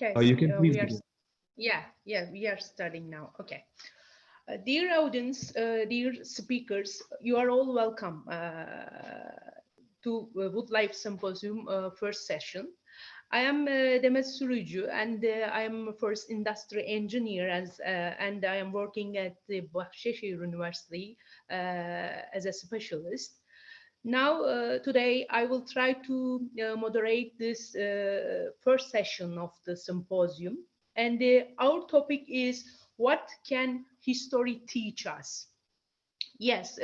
Okay. You can please we are, begin. yeah, we are starting now. Okay. Dear audience, dear speakers, you are all welcome to Wood Life Symposium first session. I am Demet Sürücü, and I am first industry engineer and I am working at the Bahçeşehir University as a specialist. Now, today, I will try to moderate this first session of the symposium. And our topic is, what can history teach us? Yes,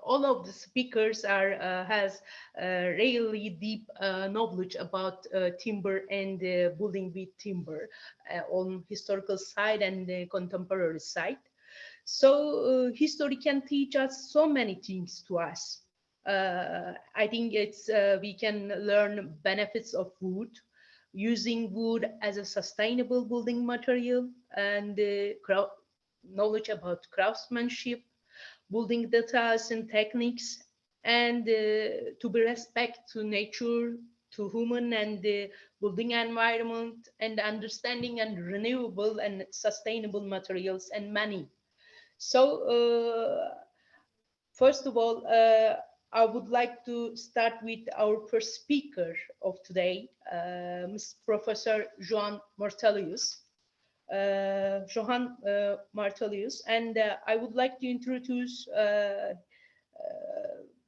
all of the speakers has really deep knowledge about timber and building with timber on historical side and the contemporary side. So history can teach us so many things to us. I think we can learn benefits of wood, using wood as a sustainable building material, and knowledge about craftsmanship, building data and techniques, and to be respect to nature, to human and the building environment, and understanding and renewable and sustainable materials, and many. So first of all, I would like to start with our first speaker of today, Professor Johan Mortalius. Johann Martellus, and I would like to introduce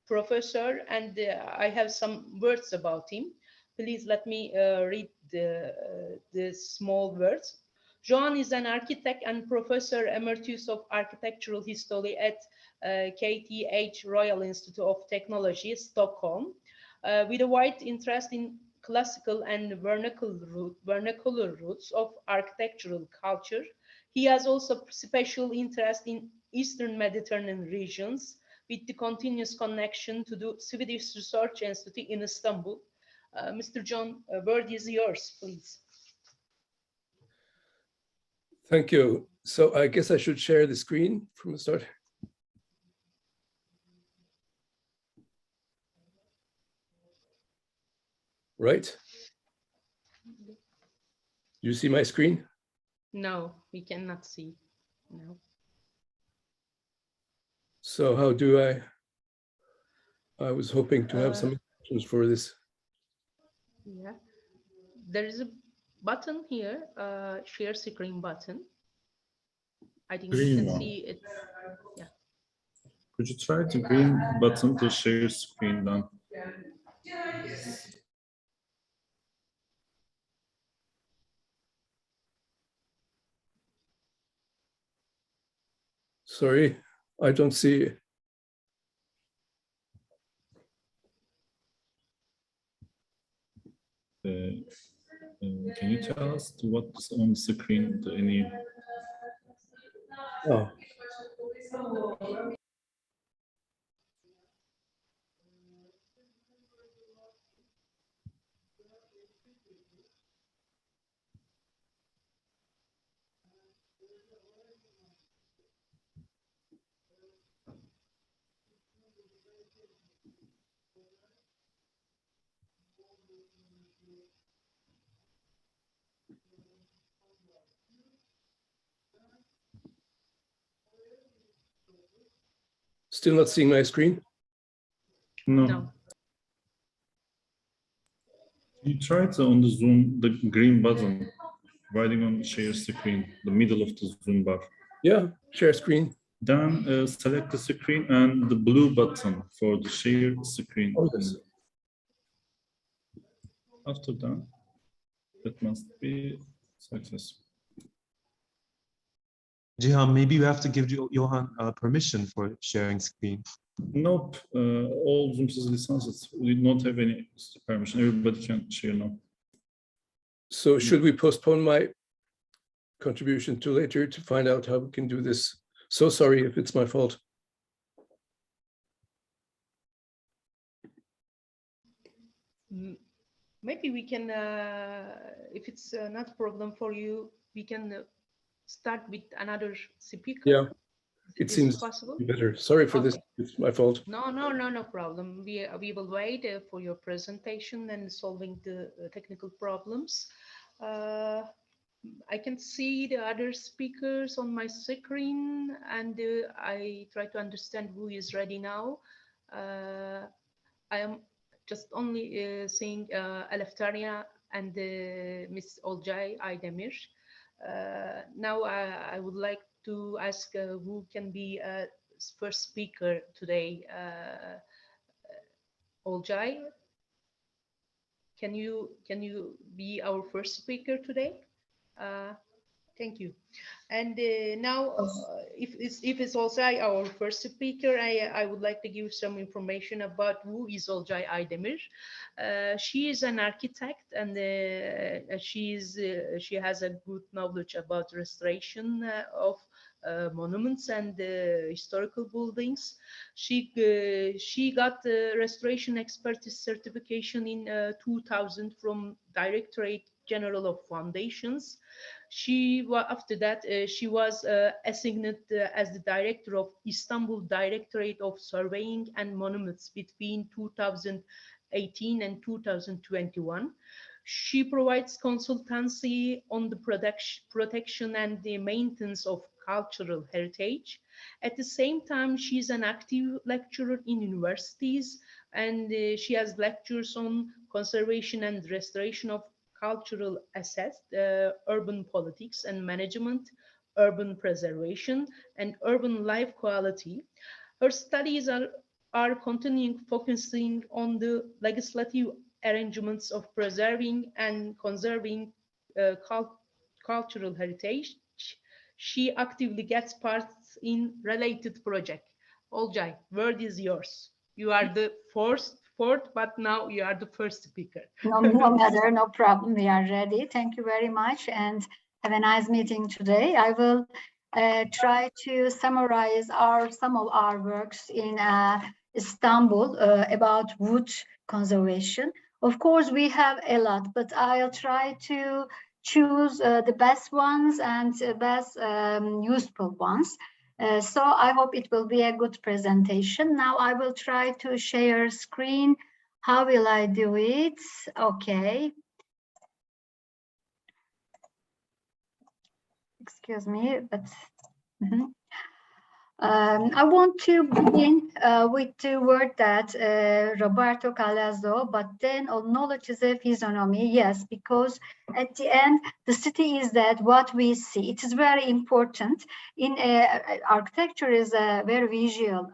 Professor, and I have some words about him. Please let me read the small words. Johan is an architect and Professor Emeritus of Architectural History at KTH Royal Institute of Technology, Stockholm, with a wide interest in classical and vernacular roots of architectural culture. He has also special interest in Eastern Mediterranean regions, with the continuous connection to the Swedish Research Institute in Istanbul. Mr. John, word is yours, please. Thank you. So I guess I should share the screen from the start. Right? You see my screen? No, we cannot see. No. So how do I was hoping to have some instructions for this. Yeah, there is a button here, share screen button. I think you can see it. Yeah. Could you try the green button to share screen then? Sorry, I don't see. Can you tell us what's on the screen? Any? Oh. Still not seeing my screen? No. You tried on the Zoom, the green button, writing on share screen, the middle of the Zoom bar. Yeah, share screen. Then select the screen and the blue button for the share screen. Oh, yes. After that, it must be successful. Johan, maybe you have to give Johan permission for sharing screen. Nope, all Zoom licenses, we don't have any permission. Everybody can share now. So should we postpone my contribution to later to find out how we can do this? So sorry if it's my fault. Maybe we can, if it's not a problem for you, we can start with another speaker. Yeah, it seems possible. better. Sorry for this, it's my fault. No problem. We will wait for your presentation and solving the technical problems. I can see the other speakers on my screen, and I try to understand who is ready now. I am just only seeing Eleftheria and Miss Olcay Aydemir. Now I would like to ask who can be first speaker today. Olcay, can you be our first speaker today? Thank you. And now, if it's Olcay, our first speaker, I would like to give some information about who is Olcay Aydemir. She is an architect, and she has a good knowledge about restoration of monuments and historical buildings. She got the restoration expertise certification in 2000 from Directorate General of Foundations. After that, she was assigned as the director of Istanbul Directorate of Surveying and Monuments between 2018 and 2021. She provides consultancy on the protection and the maintenance of cultural heritage. At the same time, she's an active lecturer in universities, and she has lectures on conservation and restoration of cultural assets, urban politics and management, urban preservation, and urban life quality. Her studies are continuing focusing on the legislative arrangements of preserving and conserving cultural heritage. She actively gets part in related projects. Olcay, word is yours. You are the fourth, but now you are the first speaker. No matter, no problem. We are ready. Thank you very much, and have a nice meeting today. I will try to summarize some of our works in Istanbul about wood conservation. Of course, we have a lot, but I'll try to choose the best ones and best useful ones. So I hope it will be a good presentation. Now I will try to share screen. How will I do it? Okay. Excuse me, but I want to begin with the word that Roberto Calazzo, but then on knowledge is a physiognomy. Yes, because at the end, the city is that what we see. It is very important. In architecture is a very visual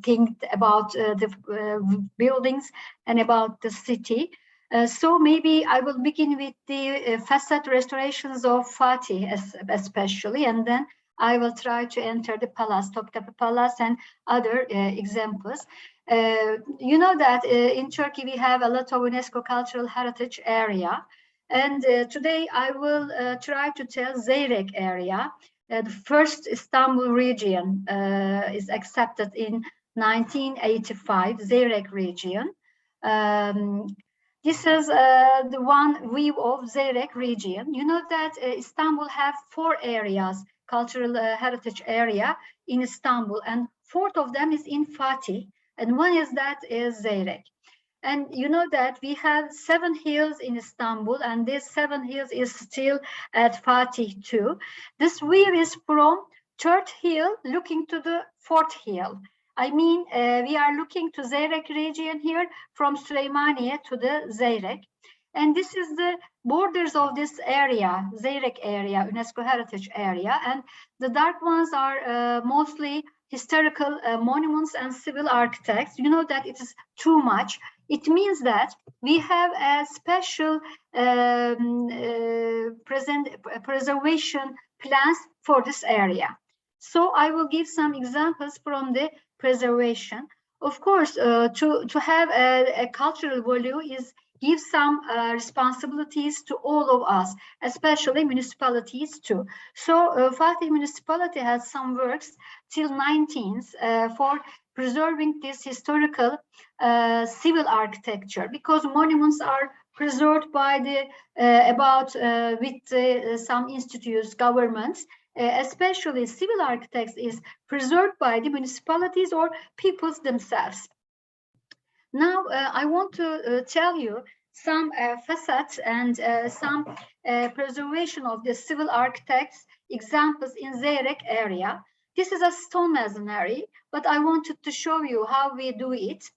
thing about the buildings and about the city. So maybe I will begin with the facade restorations of Fatih especially, and then I will try to enter the palace, Topkapi Palace, and other examples. You know that in Turkey we have a lot of UNESCO cultural heritage area, and today I will try to tell Zeyrek area. The first Istanbul region is accepted in 1985, Zeyrek region. This is the one view of Zeyrek region. You know that Istanbul have 4 areas, cultural heritage area in Istanbul, and 4th of them is in Fatih, and one is Zeyrek. And you know that we have 7 hills in Istanbul, and this 7 hills is still at Fatih too. This view is from 3rd hill looking to the 4th hill. I mean, we are looking to Zeyrek region here from Süleymaniye to the Zeyrek. And this is the borders of this area, Zeyrek area, UNESCO heritage area. And the dark ones are mostly historical monuments and civil architects. You know that it is too much. It means that we have a special preservation plans for this area. So I will give some examples from the preservation. Of course, to have a cultural value is give some responsibilities to all of us, especially municipalities too. So Fatih municipality has some works till 19th for preserving this historical civil architecture, because monuments are preserved by the some institutes, governments, especially civil architects is preserved by the municipalities or peoples themselves. Now, I want to tell you some facades and some preservation of the civil architects examples in Zeyrek area. This is a stone masonry, but I wanted to show you how we do it.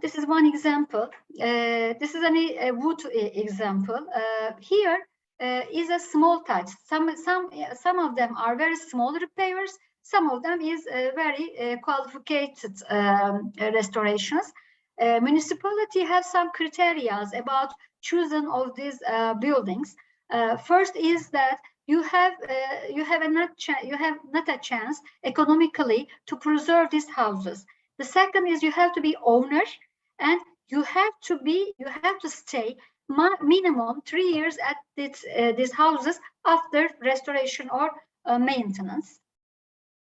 This is one example. This is a wood example. Here is a small touch. Some of them are very small repairs. Some of them is very qualified restorations. Municipality has some criteria about choosing of these buildings. First is that you have not a chance economically to preserve these houses. The second is you have to be owner, and you have to stay minimum 3 years at these houses after restoration or maintenance.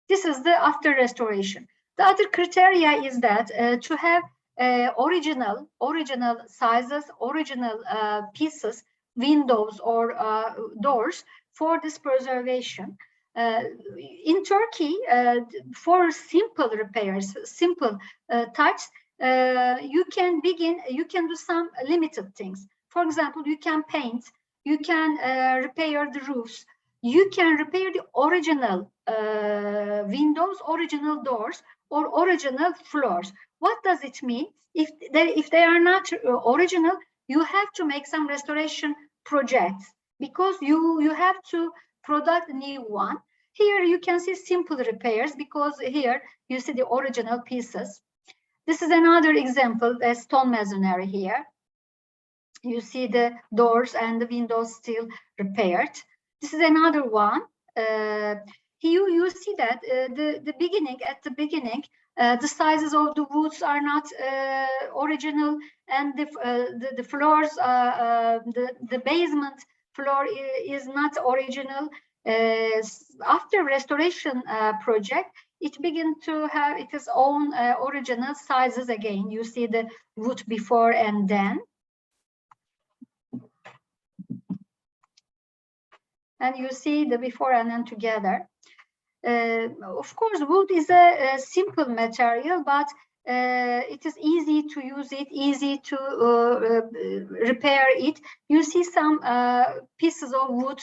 This is the after restoration. The other criteria is that to have original sizes, original pieces, windows or doors for this preservation. In Turkey, for simple repairs, simple touch, you can do some limited things. For example, you can paint, you can repair the roofs, you can repair the original windows, original doors, or original floors. What does it mean? If they are not original, you have to make some restoration projects because you have to product a new one. Here you can see simple repairs because here you see the original pieces. This is another example, a stone masonry here. You see the doors and the windows still repaired. This is another one. Here you see that at the beginning, the sizes of the woods are not original, and the floors, the basement floor is not original. After restoration project, it begins to have its own original sizes again. You see the wood before and then. And you see the before and then together. Of course, wood is a simple material, but it is easy to use it, easy to repair it. You see some pieces of wood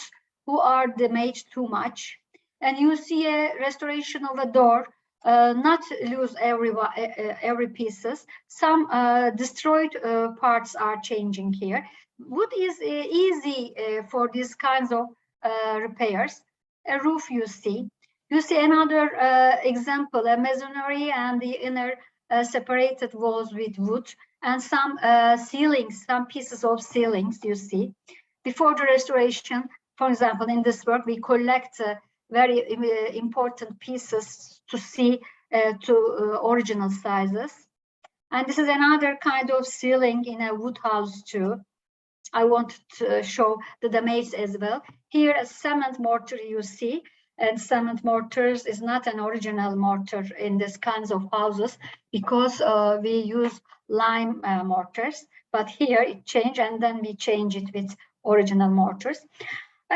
who are damaged too much. And you see a restoration of a door, not lose every pieces. Some destroyed parts are changing here. Wood is easy for these kinds of repairs. A roof you see. You see another example, a masonry and the inner separated walls with wood, and some ceilings, some pieces of ceilings you see. Before the restoration, for example, in this work, we collect very important pieces to see to original sizes. And this is another kind of ceiling in a wood house too. I want to show the damage as well. Here, a cement mortar you see, and cement mortars is not an original mortar in these kinds of houses because we use lime mortars. But here it changed, and then we change it with original mortars.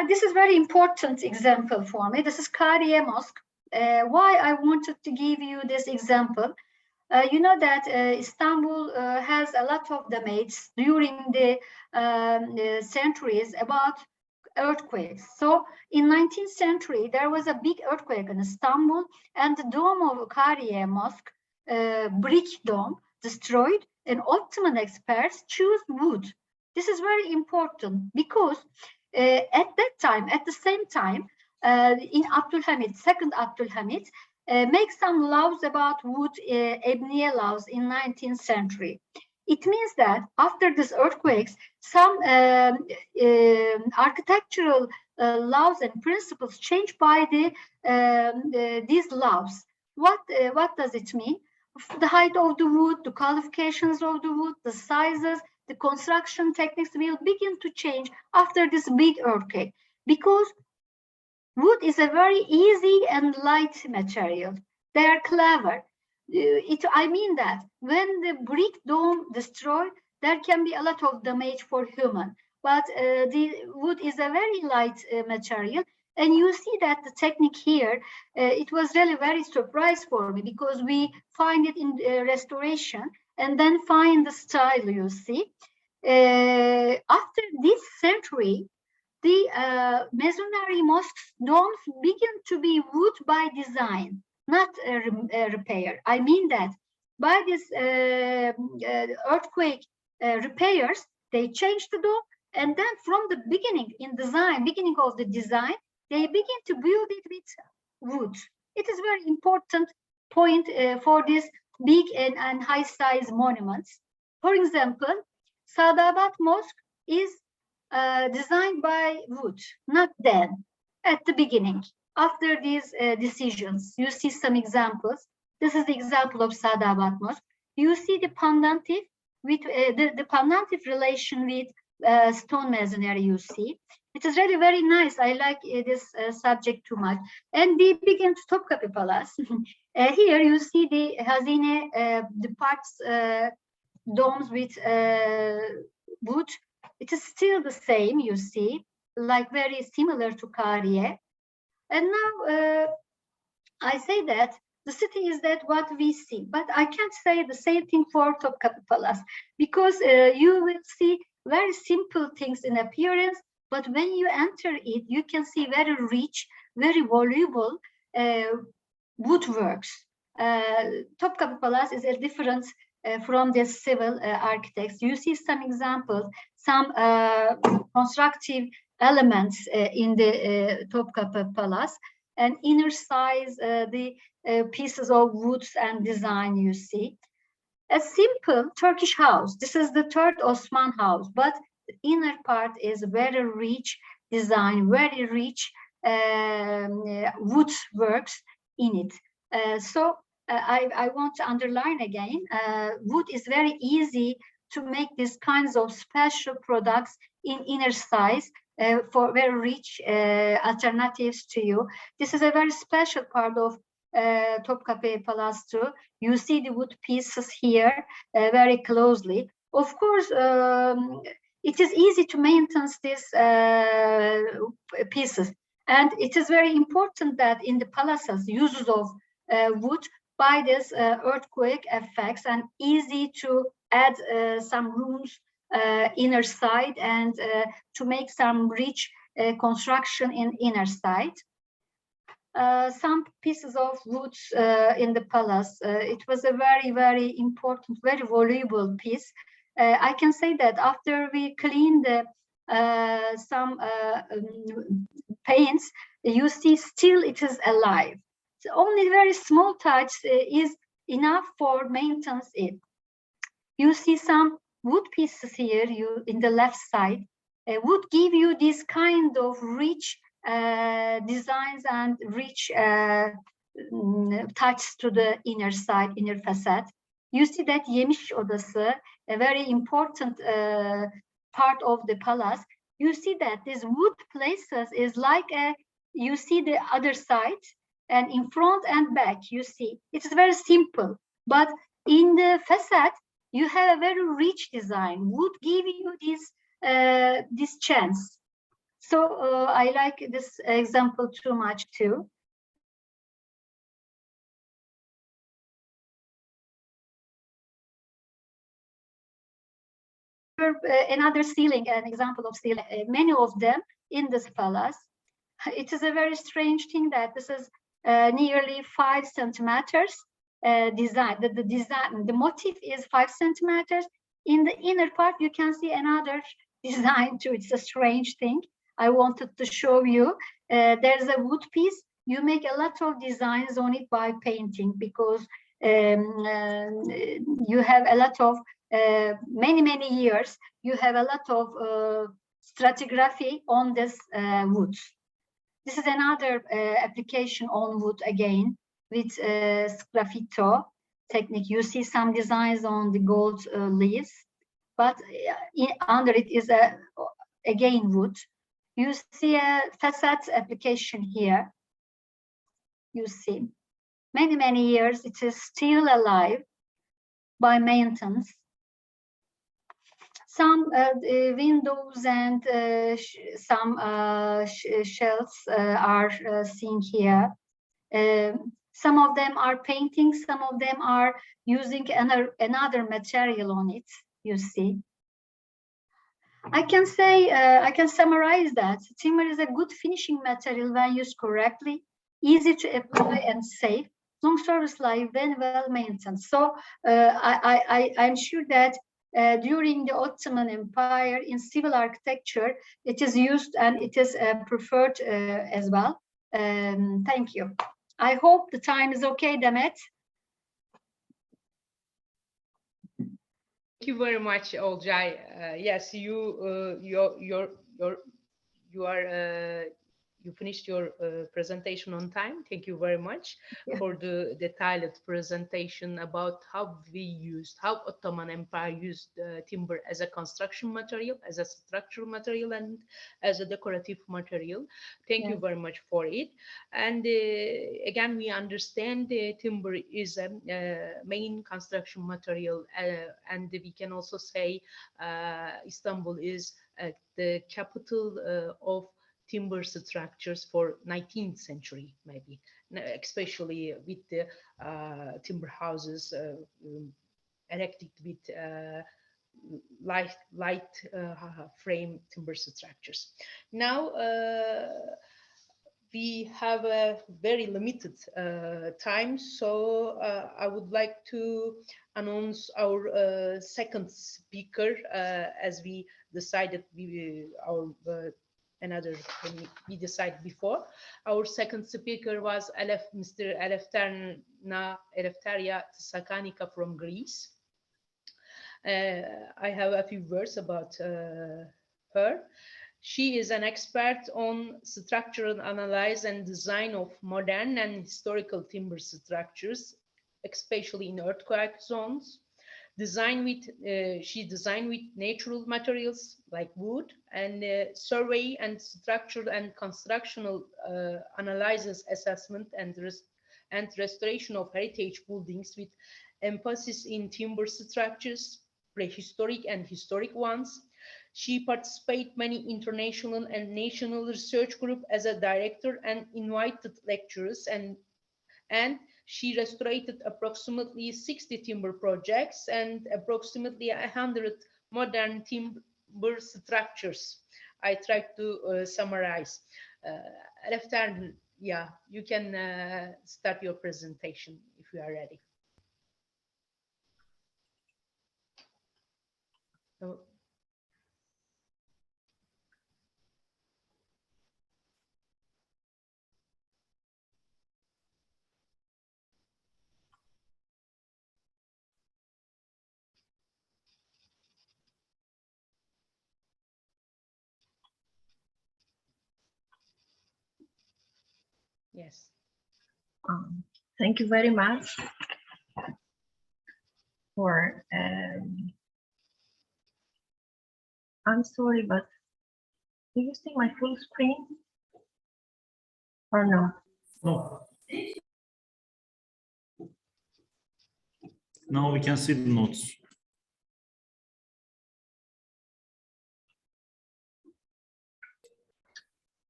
This is very important example for me. This is Karin Mosque. Why I wanted to give you this example? You know that Istanbul has a lot of damage during the centuries about earthquakes. So in 19th century, there was a big earthquake in Istanbul, and the dome of Karin Mosque, brick dome, destroyed, and Ottoman experts choose wood. This is very important because at that time, at the same time, in Abdülhamid, second Abdülhamid, make some laws about wood, Ebniye laws in 19th century. It means that after these earthquakes, some architectural laws and principles changed by these laws. What does it mean? The height of the wood, the qualifications of the wood, the sizes, the construction techniques will begin to change after this big earthquake, because wood is a very easy and light material. They are clever. I mean that when the brick dome destroyed, there can be a lot of damage for human. But the wood is a very light material. And you see that the technique here, it was really very surprise for me because we find it in restoration and then find the style you see. After this century, the masonry mosques domes begin to be wood by design, not repair. I mean that by this earthquake repairs, they changed the dome, and then from the beginning of the design, they begin to build it with wood. It is very important point for this big and high size monuments. For example, Sadabad Mosque is designed by wood, not then, at the beginning. After these decisions, you see some examples. This is the example of Sadabad Mosque. You see the pendentive with the pendentive relation with stone masonry. You see, it is really very nice. I like this subject too much. And we begin to Topkapi Palace. Here you see the Hazine, the parts domes with wood. It is still the same. You see, like very similar to Kariye. And now I say that the city is that what we see, but I can't say the same thing for Topkapi Palace, because you will see very simple things in appearance, but when you enter it, you can see very rich, very voluble woodworks. Topkapi Palace is a difference from the civil architects. You see some examples, some constructive elements in the Topkapi Palace, and inner size, the pieces of woods and design you see. A simple Turkish house. This is the third Osman house, but the inner part is very rich design, very rich woodworks in it. So I want to underline again, wood is very easy to make these kinds of special products in inner size for very rich alternatives to you. This is a very special part of Topkapi Palace too. You see the wood pieces here very closely. Of course, it is easy to maintain these pieces. And it is very important that in the palaces, uses of wood by this earthquake effects, and easy to add some rooms inner side, and to make some rich construction in inner side. Some pieces of woods in the palace. It was a very, very important, very valuable piece. I can say that after we cleaned some paints, you see still it is alive. So only very small touch is enough for maintenance it. You see some wood pieces here in the left side. Would give you this kind of rich designs and rich touch to the inner side, inner facade. You see that Yemiş Odası, a very important part of the palace. You see that these wood places is like you see the other side, and in front and back, you see. It's very simple, but in the facade, you have a very rich design. Would give you this chance. So I like this example too much too. Another ceiling, an example of ceiling, many of them in this palace. It is a very strange thing that this is nearly 5 centimeters design. The motif is 5 centimeters. In the inner part, you can see another design too. It's a strange thing. I wanted to show you. There's a wood piece. You make a lot of designs on it by painting, because you have a lot of many years. You have a lot of stratigraphy on this wood. This is another application on wood again with sgraffito technique. You see some designs on the gold leaves, but under it is again wood. You see a facade application here. You see many years it is still alive by maintenance. Some windows and some shelves are seen here. Some of them are painting, some of them are using another material on it, you see. I can say, I can summarize that timber is a good finishing material when used correctly, easy to apply and safe, long service life when well maintained. So I'm sure that during the Ottoman Empire in civil architecture, it is used and it is preferred as well. Thank you. I hope the time is okay, Demet. Thank you very much, Olcay. Yes, you finished your presentation on time. Thank you very much for the detailed presentation about how Ottoman Empire used timber as a construction material, as a structural material, and as a decorative material. Thank you very much for it. And again, we understand timber is a main construction material, and we can also say Istanbul is the capital of timber structures for 19th century, maybe, especially with the timber houses erected with light frame timber structures. Now we have a very limited time, so I would like to announce our second speaker, as we decided we decided before. Our second speaker was Mr. Eleftheria Tsakanika from Greece. I have a few words about her. She is an expert on structural analysis and design of modern and historical timber structures, especially in earthquake zones. She designed with natural materials like wood, and survey and structural and constructional analysis, assessment, and restoration of heritage buildings with emphasis in timber structures, prehistoric and historic ones. She participated many international and national research groups as a director and invited lecturers, and she restored approximately 60 timber projects and approximately 100 modern timber structures. I tried to summarize. Eleftheria, yeah, you can start your presentation if you are ready. So, yes. Thank you very much for. I'm sorry, but do you see my full screen or no? No. Now we can see the notes.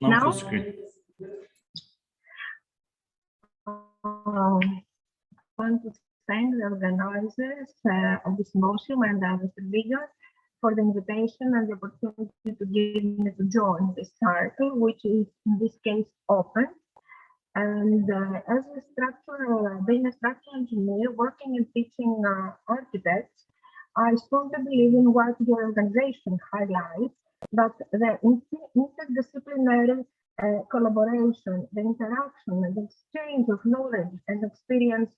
Now full screen. I want to thank the organizers of this museum and Mr. Vigor for the invitation and the opportunity to give me to join this circle, which is in this case open. And as a being a structural engineer working and teaching architects, I strongly believe in what your organization highlights, that the interdisciplinary collaboration, the interaction, and the exchange of knowledge and experience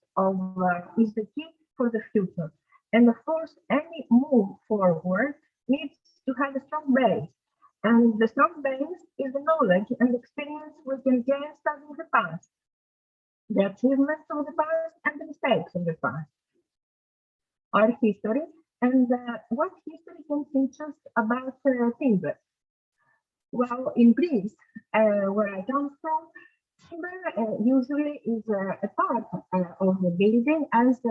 is the key for the future. And of course, any move forward needs to have a strong base. And the strong base is the knowledge and experience we can gain studying the past, the achievements of the past and the mistakes of the past, our history, and what history can teach us about timber. Well, in Greece, where I come from, timber usually is a part of the building, as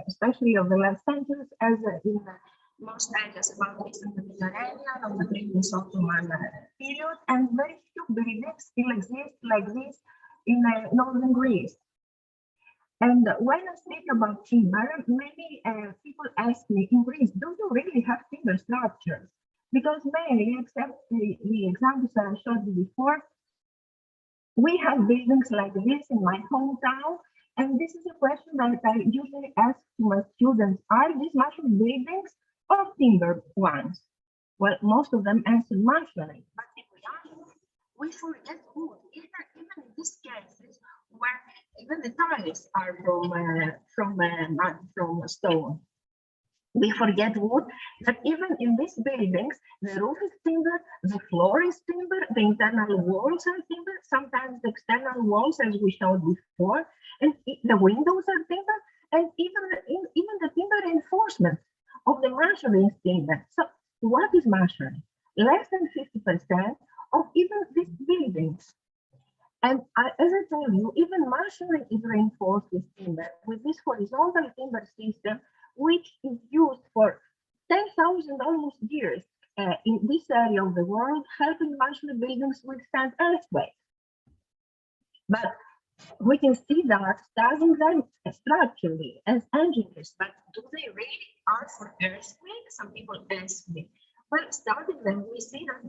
especially of the last centuries, as in most areas about Eastern Mediterranean of the previous Ottoman period, and very few buildings still exist like this in northern Greece. And when I speak about timber, many people ask me, in Greece, do you really have timber structures? Because many, except the examples that I showed you before, we have buildings like this in my hometown. And this is a question that I usually ask to my students, are these masonry buildings or timber ones? Well, most of them answer masonry, but if we forget wood, even in these cases where even the tiles are from stone. We forget wood, that even in these buildings, the roof is timber, the floor is timber, the internal walls are timber, sometimes the external walls, as we showed before, and the windows are timber, and even the timber reinforcement of the masonry is timber. So what is masonry? Less than 50% of even these buildings. And as I told you, even masonry is reinforced with timber, with this horizontal timber system, which is used for 10,000 almost years in this area of the world, helping masonry buildings withstand earthquakes. But we can see that studying them structurally as engineers, but do they really are for earthquakes? Some people ask me. Well, studying them, we see that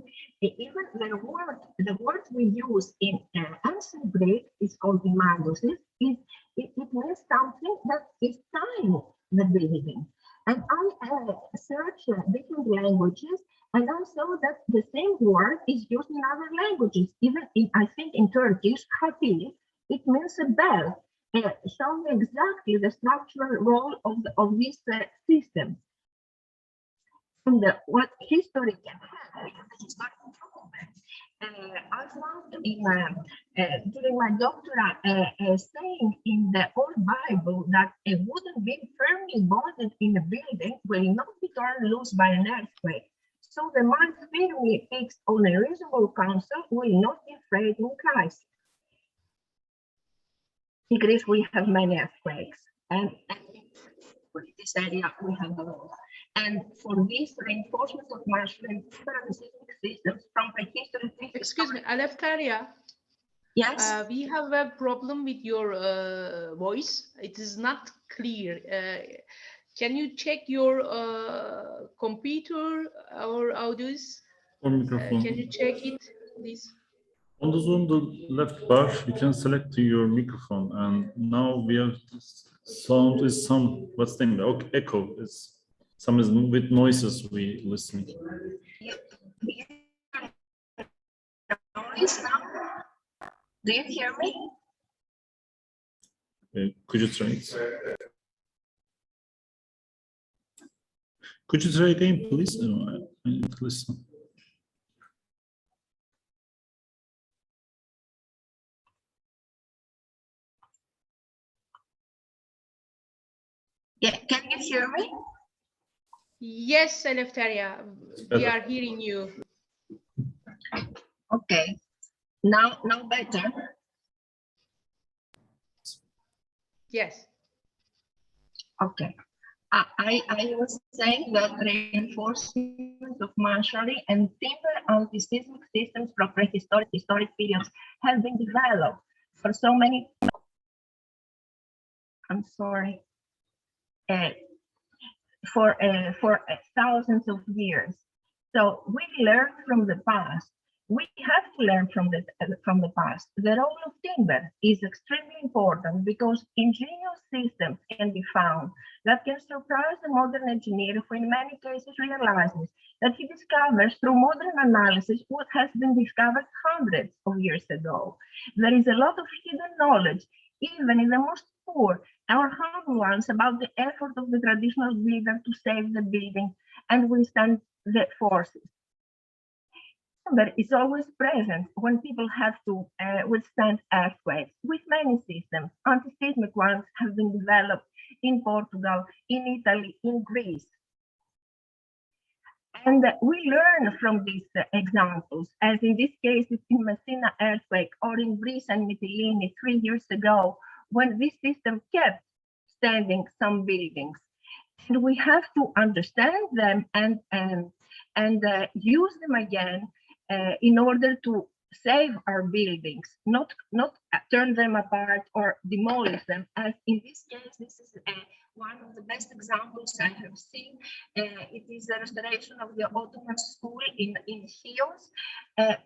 even the word we use in ancient Greek is called imagosis. It means something that is tying the building. And I searched different languages, and I saw that the same word is used in other languages. Even in, I think in Turkish, hati, it means a bell, showing exactly the structural role of this system. And what history can have, the historical document. I found in during my doctorate saying in the Old Bible that a wooden beam firmly bonded in a building will not be torn loose by an earthquake. So the mind firmly fixed on a reasonable counsel will not be afraid in Christ. In Greece, we have many earthquakes, and in this area we have a lot. And for this reinforcement of masonry systems from prehistory. Excuse me, Eleftheria. Yes. We have a problem with your voice. It is not clear. Can you check your computer or audios? Or microphone. Can you check it, please? On the Zoom, the left bar, you can select your microphone, and now we have sound is some what's the name? Okay, echo is some is with noises we listening. Do you hear me? Could you try it? Could you try again, please? I need to listen. Yeah, can you hear me? Yes, Eleftheria, we are hearing you. Okay, now better. Yes. Okay. I was saying that reinforcement of masonry and timber anti-seismic systems from prehistoric periods have been developed for so many. I'm sorry. For thousands of years. So we learn from the past. We have to learn from the past. The role of timber is extremely important because ingenious systems can be found that can surprise the modern engineer who in many cases realizes that he discovers through modern analysis what has been discovered hundreds of years ago. There is a lot of hidden knowledge, even in the most poor or humble ones, about the effort of the traditional builder to save the building and withstand the forces. Timber is always present when people have to withstand earthquakes. With many systems, anti-seismic ones have been developed in Portugal, in Italy, in Greece. And we learn from these examples, as in this case, it's in Messina earthquake, or in Greece and Mytilene 3 years ago, when this system kept standing some buildings. And we have to understand them and use them again in order to save our buildings, not turn them apart or demolish them. As in this case, this is one of the best examples I have seen. It is the restoration of the Ottoman school in Chios,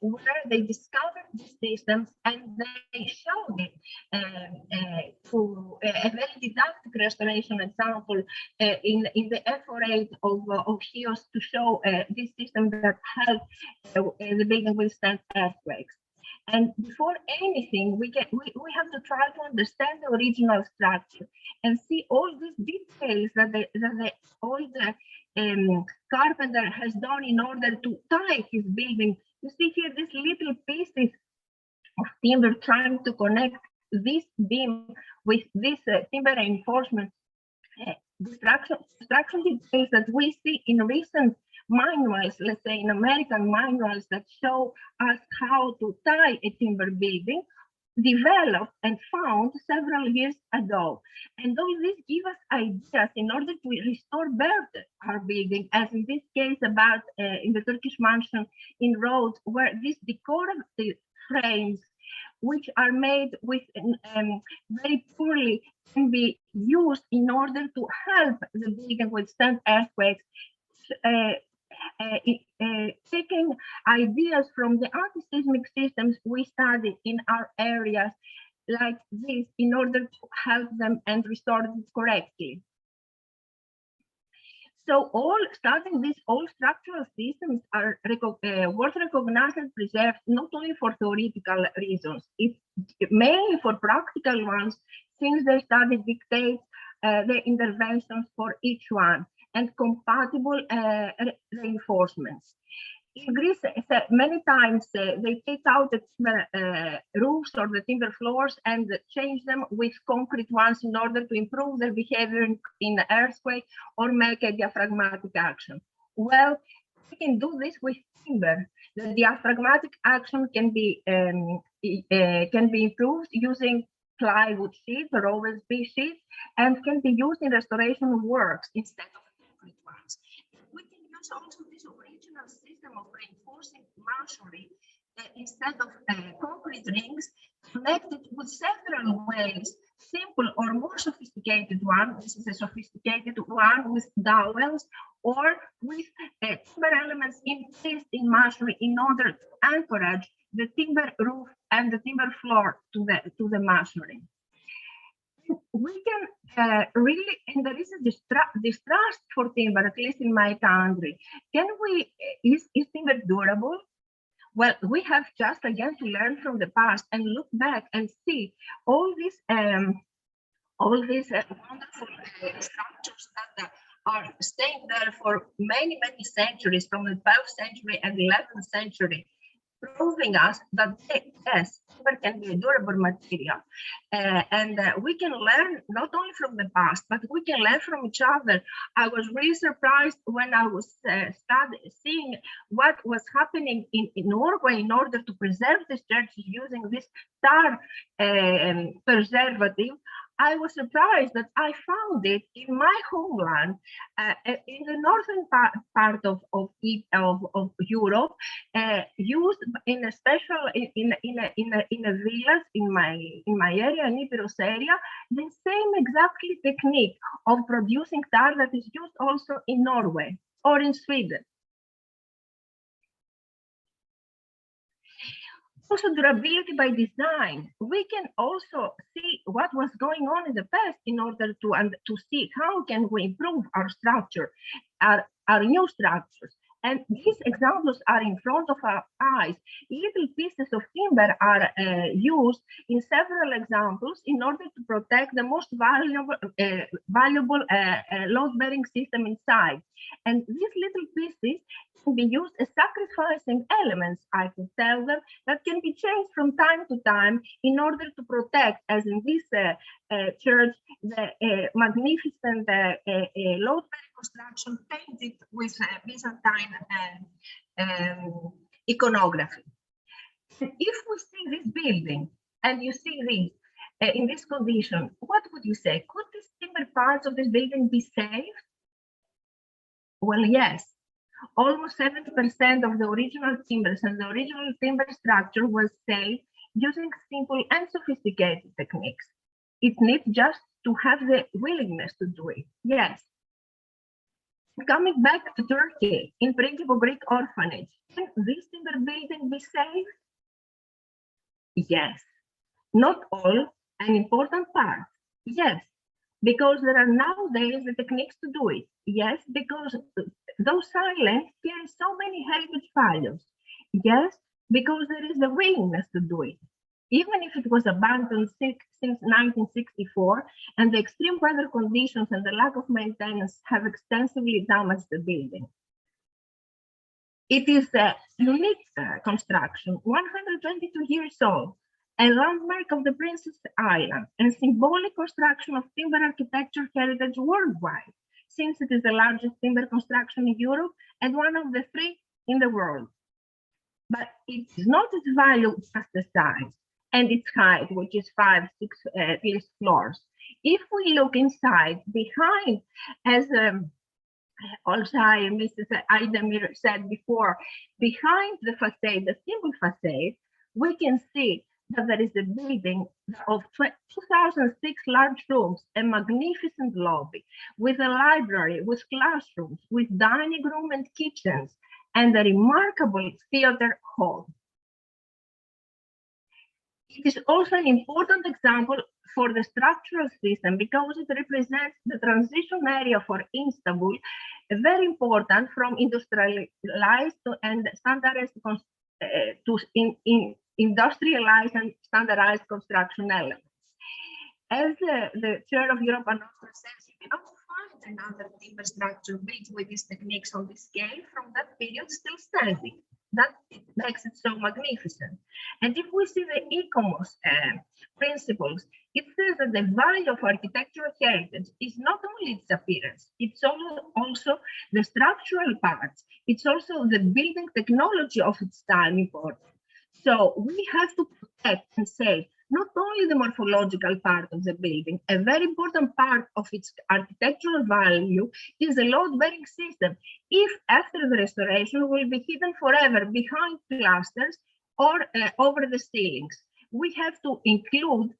where they discovered these systems and they showed it to a very didactic restoration example in the F48 of Chios to show this system that helped the building withstand earthquakes. And before anything, we have to try to understand the original structure and see all these details that the old carpenter has done in order to tie his building. You see here these little pieces of timber trying to connect this beam with this timber reinforcement. Structural details that we see in recent manuals, let's say in American manuals that show us how to tie a timber building, developed and found several years ago. And all this give us ideas in order to restore better our building, as in this case about in the Turkish mansion in Rhodes, where these decorative frames, which are made with very poorly, can be used in order to help the building withstand earthquakes, taking ideas from the anti-seismic systems we studied in our areas like this in order to help them and restore them correctly. So studying these all structural systems are worth recognized and preserved not only for theoretical reasons, it's mainly for practical ones, since their study dictates the interventions for each one and compatible reinforcements. In Greece, many times they take out the timber roofs or the timber floors and change them with concrete ones in order to improve their behavior in the earthquake or make a diaphragmatic action. Well, we can do this with timber. The diaphragmatic action can be improved using plywood sheets or OSB sheets and can be used in restoration works instead of concrete ones. We can use also this original system of reinforcing masonry instead of concrete rings, connected with several ways, simple or more sophisticated one. This is a sophisticated one with dowels or with timber elements encased in masonry in order to anchorage the timber roof and the timber floor to the masonry. We can really, and there is a distrust for timber, at least in my country. Is timber durable? Well, we have just again to learn from the past and look back and see all these wonderful structures that are staying there for many, many centuries, from the 12th century and 11th century, proving us that yes, timber can be a durable material, and we can learn not only from the past, but we can learn from each other. I was really surprised when I was seeing what was happening in Norway in order to preserve these churches using this tar preservative. I was surprised that I found it in my homeland, in the northern part of Europe, used in a special in a village in my area, in Iberos area, the same exactly technique of producing tar that is used also in Norway or in Sweden. Also, durability by design. We can also see what was going on in the past in order to see how can we improve our structure, our new structures. And these examples are in front of our eyes. Little pieces of timber are used in several examples in order to protect the most valuable load-bearing system inside. And these little pieces can be used as sacrificing elements, I could tell them, that can be changed from time to time in order to protect, as in this church, the magnificent load-bearing construction painted with Byzantine iconography. And if we see this building and you see this in this condition, what would you say? Could these timber parts of this building be saved? Well, yes. Almost 70% of the original timbers and the original timber structure was saved using simple and sophisticated techniques. It needs just to have the willingness to do it. Yes. Coming back to Turkey, in Principal Greek orphanage, can this timber building be saved? Yes. Not all, an important part. Yes. Because there are nowadays the techniques to do it. Yes, because those silents carry so many heritage values. Yes, because there is the willingness to do it. Even if it was abandoned since 1964, and the extreme weather conditions and the lack of maintenance have extensively damaged the building. It is a unique construction, 122 years old, a landmark of the Princess Island, and symbolic construction of timber architecture heritage worldwide, since it is the largest timber construction in Europe and one of the 3 in the world. But it is not its value, just the size and its height, which is 5, 6 at least floors. If we look inside, behind, as Olcay and Mrs. Aydemir said before, behind the facade, the simple facade, we can see that there is a building of 2006 large rooms, a magnificent lobby, with a library, with classrooms, with dining room and kitchens, and a remarkable theater hall. It is also an important example for the structural system because it represents the transition area for Istanbul, very important from industrialized and standardized to industrialized and standardized construction elements. As the chair of Europe and Austria says, you cannot find another timber structure built with these techniques on this scale from that period still standing. That makes it so magnificent. And if we see the ICOMOS principles, it says that the value of architectural heritage is not only its appearance, it's also the structural parts, it's also the building technology of its time important. So we have to protect and save not only the morphological part of the building, a very important part of its architectural value is the load-bearing system. If after the restoration will be hidden forever behind pilasters or over the ceilings, we have to include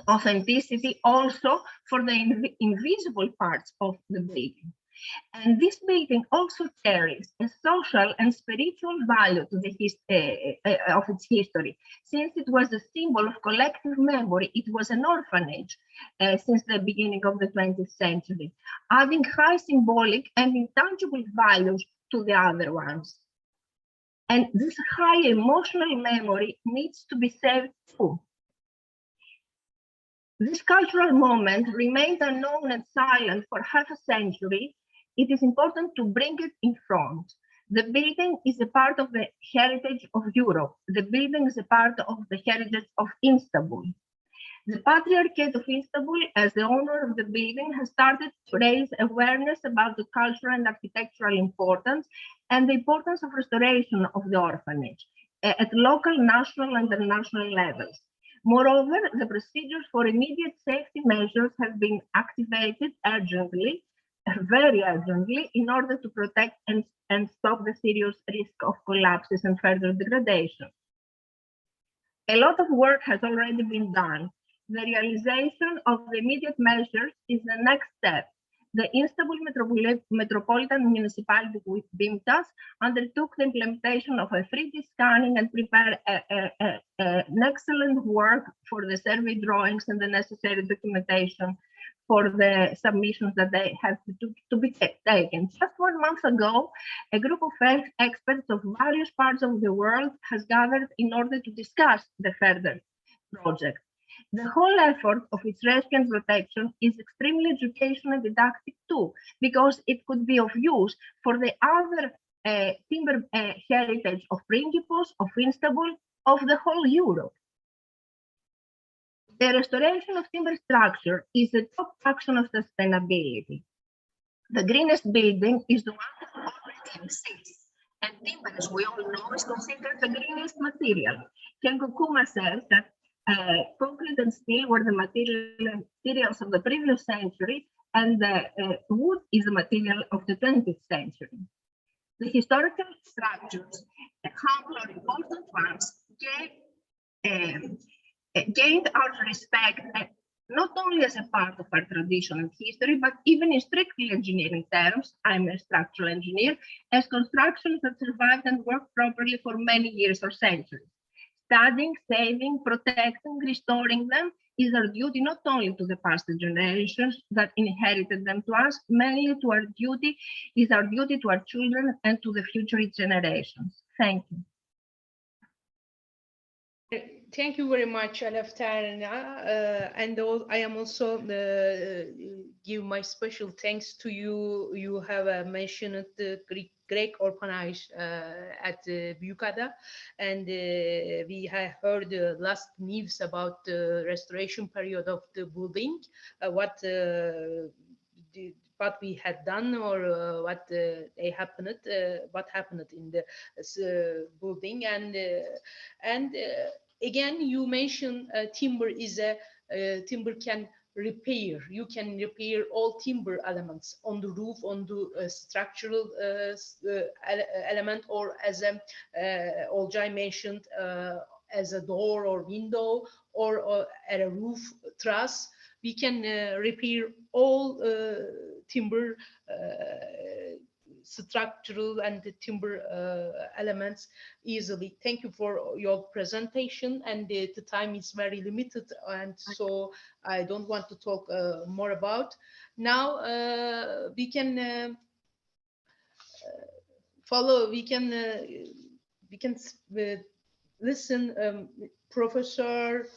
authenticity also for the invisible parts of the building. And this building also carries a social and spiritual value to the of its history. Since it was a symbol of collective memory, it was an orphanage since the beginning of the 20th century, adding high symbolic and intangible values to the other ones. And this high emotional memory needs to be saved too. This cultural moment remained unknown and silent for half a century. It is important to bring it in front. The building is a part of the heritage of Europe. The building is a part of the heritage of Istanbul. The Patriarchate of Istanbul, as the owner of the building, has started to raise awareness about the cultural and architectural importance and the importance of restoration of the orphanage at local, national, and international levels. Moreover, the procedures for immediate safety measures have been activated urgently, very urgently, in order to protect and stop the serious risk of collapses and further degradation. A lot of work has already been done. The realization of the immediate measures is the next step. The Istanbul Metropolitan Municipality with BIMTAS undertook the implementation of a 3D scanning and prepared an excellent work for the survey drawings and the necessary documentation for the submissions that they have to be taken. Just 1 month ago, a group of experts of various parts of the world has gathered in order to discuss the further project. The whole effort of its rescue and protection is extremely educational and didactic too, because it could be of use for the other timber heritage of Principles, of Istanbul, of the whole Europe. The restoration of timber structure is the top action of sustainability. The greenest building is the one that already exists, and timber, as we all know, is considered the greenest material. Ken Kukuma says that concrete and steel were the materials of the previous century, and wood is the material of the 20th century. The historical structures, humble or important ones, gained our respect not only as a part of our tradition and history, but even in strictly engineering terms. I'm a structural engineer, as constructions that survived and worked properly for many years or centuries. Studying, saving, protecting, restoring them is our duty not only to the past generations that inherited them to us, mainly to our duty to our children and to the future generations. Thank you. Thank you very much, Eleftheria. And I am also give my special thanks to you. You have mentioned the Greek orphanage at Büyükada, and we have heard the last news about the restoration period of the building, what we had done, or what happened in the building, and again, you mentioned timber is timber can repair. You can repair all timber elements on the roof, on the structural element, or as Olcay mentioned, as a door or window, or at a roof truss. We can repair all timber structural and the timber elements easily. Thank you for your presentation, and the time is very limited, and so I don't want to talk more about. Now we can follow, we can listen Professor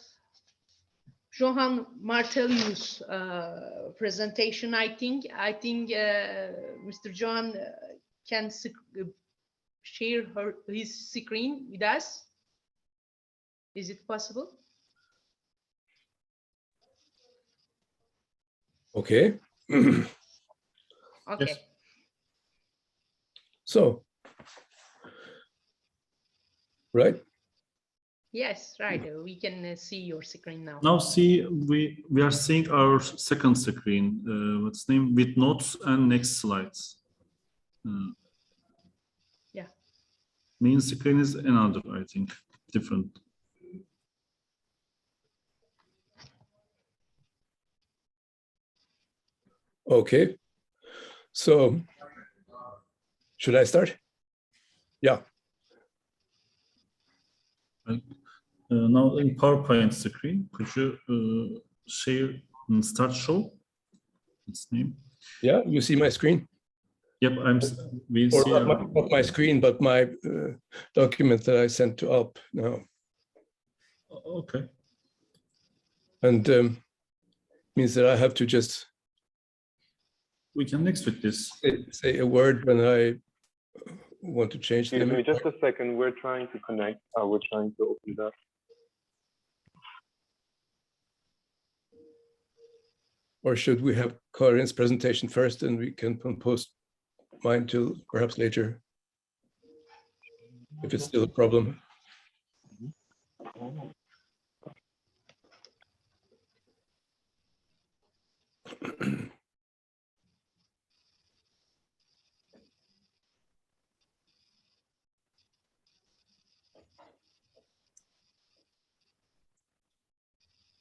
Johan Martellus presentation. I think Mr. Johan can share his screen with us. Is it possible? Okay. Okay. Yes. So, right? Yes, right. We can see your screen now. Now see, we are seeing our second screen, what's the name, with notes and next slides. Yeah. Main screen is another, I think, different. Okay. So, should I start? Yeah. Right. Now in PowerPoint screen, could you share and start show? Its name. Yeah, you see my screen? Yep, we Or see not my screen, but my document that I sent to Alp now. Okay. And means that I have to just We can next with this. say a word when I want to change the image. Just a second. We're trying to connect. We're trying to open it up. Or should we have Karin's presentation first, and we can post mine till perhaps later, if it's still a problem.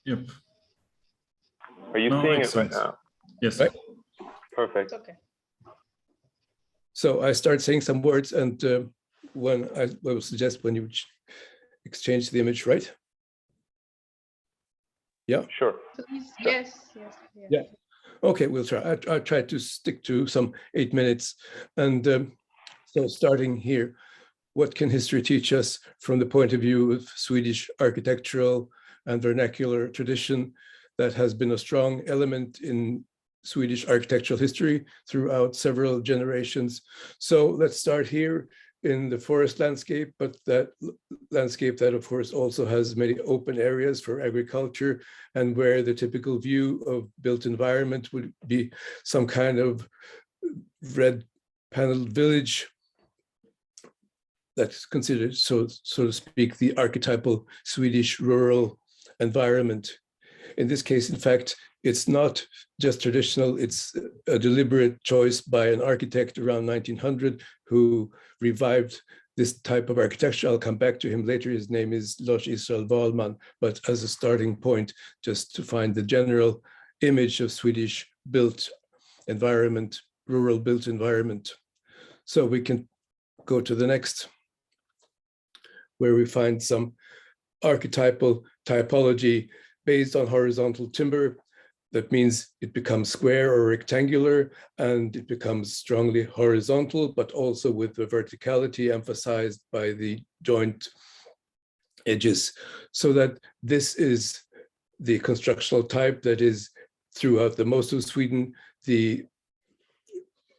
Yep. Are you seeing it right now? Yes. Right. Perfect. Okay. So I start saying some words, and when I will suggest when you exchange the image, right? Yeah. Sure. Please. Yes. Yeah. Okay, we'll try. I'll try to stick to some 8 minutes. And so starting here, what can history teach us from the point of view of Swedish architectural and vernacular tradition that has been a strong element in Swedish architectural history throughout several generations? So let's start here in the forest landscape, but that landscape that of course also has many open areas for agriculture, and where the typical view of built environment would be some kind of red paneled village that's considered, so to speak, the archetypal Swedish rural environment. in this case, in fact, it's not just traditional, it's a deliberate choice by an architect around 1900 who revived this type of architecture. I'll come back to him later. His name is Lars Israel Wahlman, but as a starting point, just to find the general image of Swedish built environment, rural built environment. So we can go to the next, where we find some archetypal typology based on horizontal timber. That means it becomes square or rectangular, and it becomes strongly horizontal, but also with the verticality emphasized by the joint edges. So that this is the constructional type that is throughout the most of Sweden, the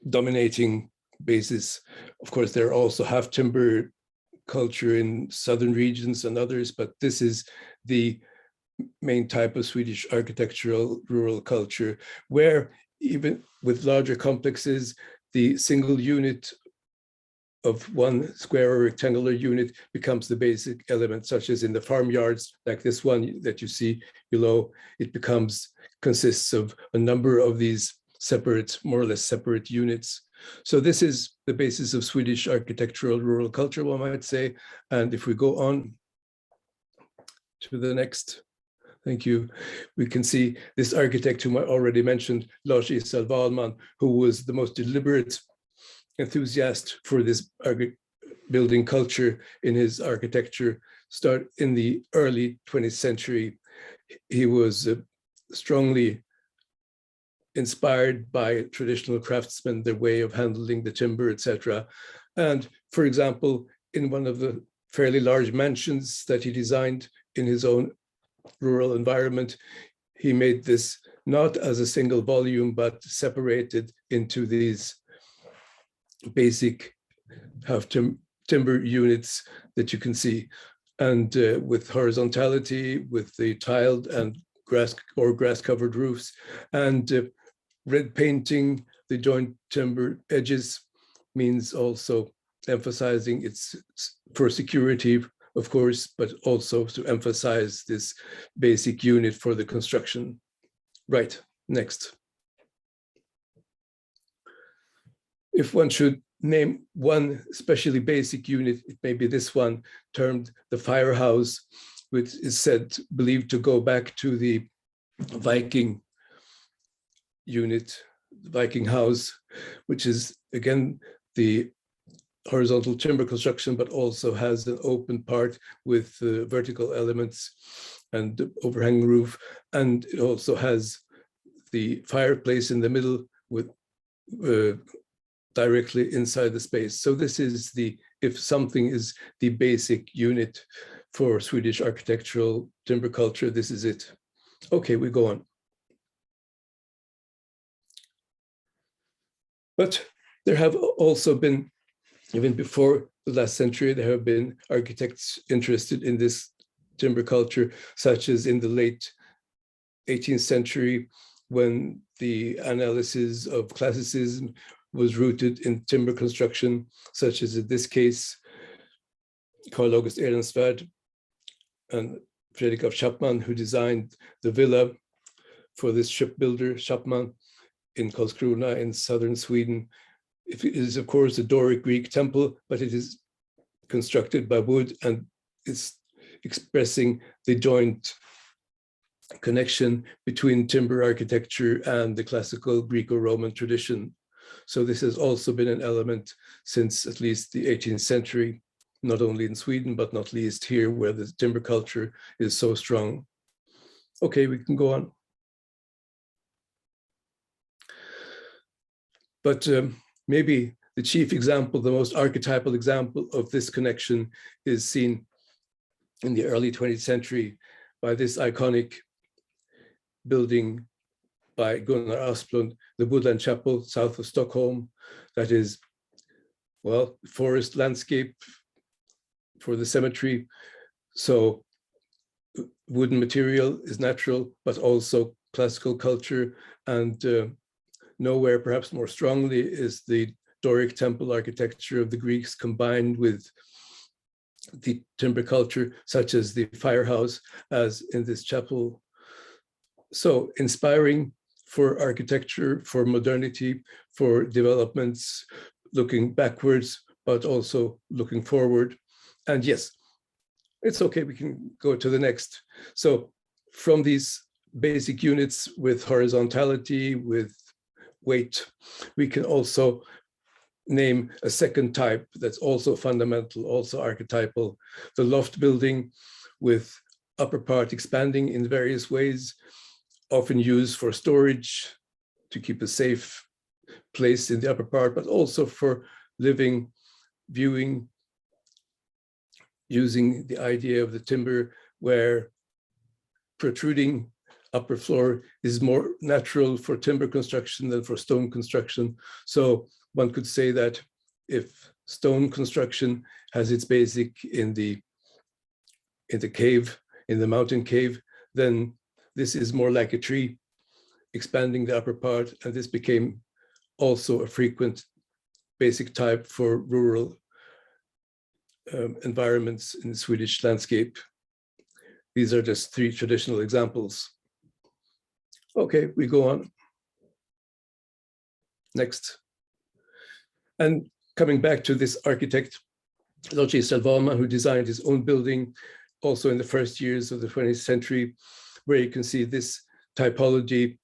dominating basis. Of course, there are also half timber culture in southern regions and others, but this is the main type of Swedish architectural rural culture, where even with larger complexes, the single unit of one square or rectangular unit becomes the basic element, such as in the farmyards, like this one that you see below. It consists of a number of these separate, more or less separate units. So this is the basis of Swedish architectural rural culture, one might say. And if we go on to the next, thank you, we can see this architect whom I already mentioned, Lars Israel Wahlman, who was the most deliberate enthusiast for this building culture in his architecture. Start in the early 20th century. He was strongly inspired by traditional craftsmen, their way of handling the timber, etc. And for example, in one of the fairly large mansions that he designed in his own rural environment, he made this not as a single volume, but separated into these basic half timber units that you can see. And with horizontality, with the tiled and grass covered roofs, and red painting the joint timber edges means also emphasizing it's for security, of course, but also to emphasize this basic unit for the construction. Right, next. If one should name one especially basic unit, it may be this one, termed the firehouse, which is believed to go back to the Viking unit, the Viking house, which is again the horizontal timber construction, but also has an open part with vertical elements and overhang roof. And it also has the fireplace in the middle with directly inside the space. So this is if something is the basic unit for Swedish architectural timber culture, this is it. Okay, we go on. But there have also been, even before the last century, there have been architects interested in this timber culture, such as in the late 18th century, when the analysis of classicism was rooted in timber construction, such as in this case, Carl August Ehrensvärd and Fredrik af Chapman, who designed the villa for this shipbuilder, Chapman, in Karlskrona in southern Sweden. It is, of course, a Doric Greek temple, but it is constructed by wood and it's expressing the joint connection between timber architecture and the classical Greco-Roman tradition. So this has also been an element since at least the 18th century, not only in Sweden, but not least here, where the timber culture is so strong. Okay, we can go on. But maybe the chief example, the most archetypal example of this connection is seen in the early 20th century by this iconic building by Gunnar Asplund, the Woodland Chapel south of Stockholm. That is, well, forest landscape for the cemetery. So wooden material is natural, but also classical culture. And nowhere perhaps more strongly is the Doric temple architecture of the Greeks combined with the timber culture, such as the firehouse, as in this chapel. So inspiring for architecture, for modernity, for developments, looking backwards, but also looking forward. And yes, it's okay, we can go to the next. So from these basic units with horizontality, with weight, we can also name a second type that's also fundamental, also archetypal, the loft building, with upper part expanding in various ways, often used for storage to keep a safe place in the upper part, but also for living, viewing, using the idea of the timber where protruding upper floor is more natural for timber construction than for stone construction. So one could say that if stone construction has its basic in the cave, in the mountain cave, then this is more like a tree expanding the upper part, and this became also a frequent basic type for rural environments in the Swedish landscape. These are just three traditional examples. Okay, we go on. Next. And coming back to this architect, Logi Salvama, who designed his own building also in the first years of the 20th century, where you can see this typology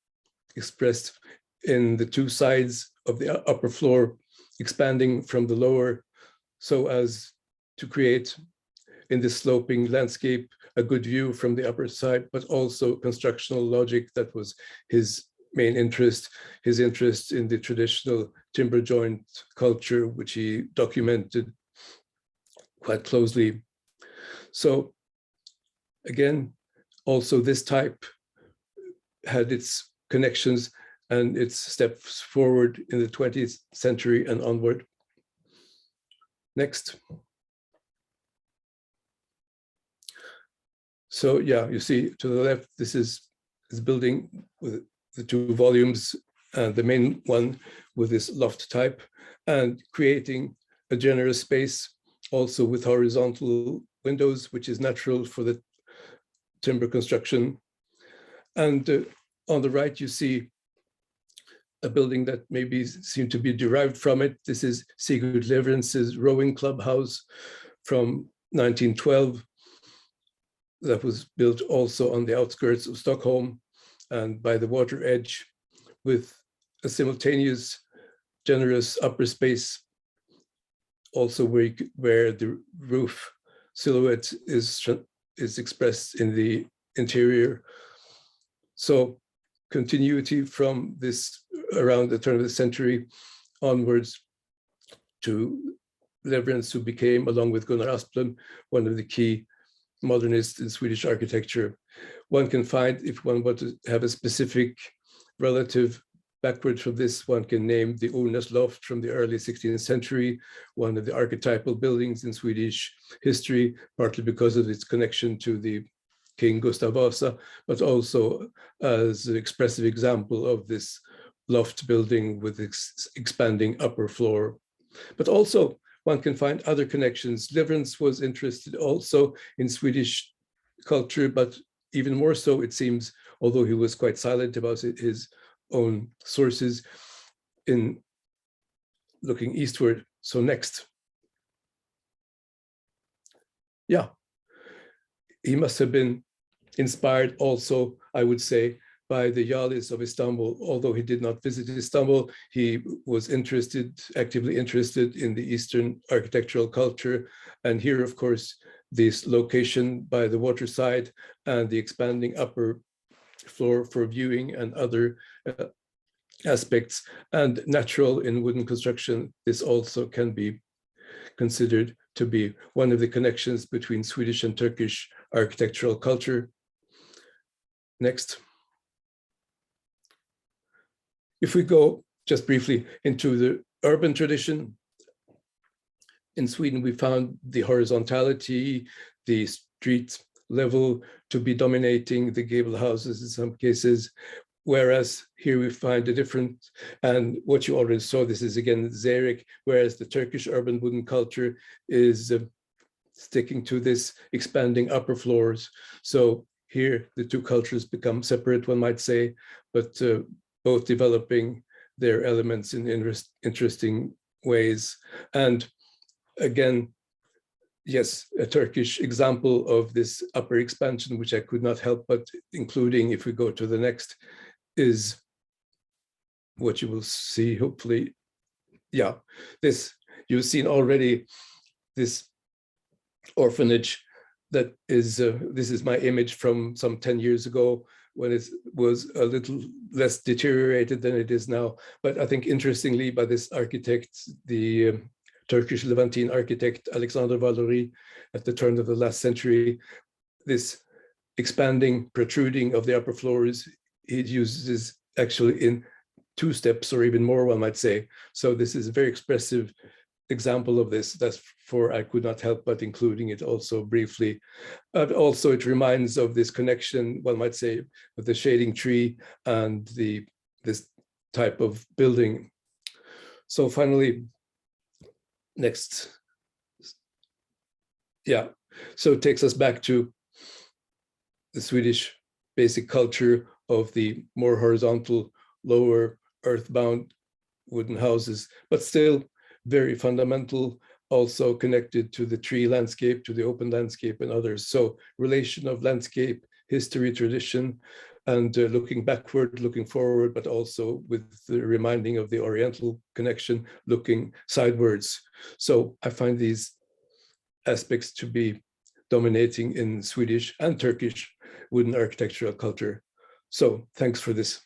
expressed in the two sides of the upper floor, expanding from the lower, so as to create in this sloping landscape a good view from the upper side, but also constructional logic that was his main interest, his interest in the traditional timber joint culture, which he documented quite closely. So again, also this type had its connections and its steps forward in the 20th century and onward. Next. So yeah, you see to the left, this is building with the two volumes, the main one with this loft type, and creating a generous space also with horizontal windows, which is natural for the timber construction. And on the right, you see a building that maybe seemed to be derived from it. This is Sigurd Leverance's rowing clubhouse from 1912. That was built also on the outskirts of Stockholm and by the water edge, with a simultaneous generous upper space, also where the roof silhouette is expressed in the interior. So continuity from this around the turn of the century onwards to Leverance, who became, along with Gunnar Asplund, one of the key modernists in Swedish architecture. One can find, if one wants to have a specific relative backwards from this, one can name the Ornäs loft from the early 16th century, one of the archetypal buildings in Swedish history, partly because of its connection to the King Gustav Vasa, but also as an expressive example of this loft building with its expanding upper floor. But also one can find other connections. Deliverance was interested also in Swedish culture, but even more so, it seems, although he was quite silent about his own sources, in looking eastward. So next. Yeah, he must have been inspired also, I would say, by the Yalis of Istanbul. Although he did not visit Istanbul, he was actively interested in the Eastern architectural culture. And here, of course, this location by the waterside and the expanding upper floor for viewing and other aspects, and natural in wooden construction. This also can be considered to be one of the connections between Swedish and Turkish architectural culture. Next. If we go just briefly into the urban tradition, in Sweden, we found the horizontality, the street level to be dominating the gable houses in some cases, whereas here we find a different, and what you already saw, this is again Zurich, whereas the Turkish urban wooden culture is sticking to this expanding upper floors. So here the two cultures become separate, one might say, but both developing their elements in interesting ways. And again, yes, a Turkish example of this upper expansion, which I could not help but including, if we go to the next, is what you will see, hopefully. Yeah, this, you've seen already this orphanage that is, this is my image from some 10 years ago when it was a little less deteriorated than it is now. But I think interestingly, by this architect, the Turkish Levantine architect Alexander Valory at the turn of the last century, this expanding, protruding of the upper floors, he uses actually in 2 steps or even more, one might say. So this is a very expressive example of this. That's for I could not help but including it also briefly. But also it reminds of this connection, one might say, with the shading tree and this type of building. So finally, next. Yeah, so it takes us back to the Swedish basic culture of the more horizontal, lower earthbound wooden houses, but still very fundamental, also connected to the tree landscape, to the open landscape and others. So relation of landscape, history, tradition, and looking backward, looking forward, but also with the reminding of the Oriental connection, looking sidewards. So I find these aspects to be dominating in Swedish and Turkish wooden architectural culture. So thanks for this.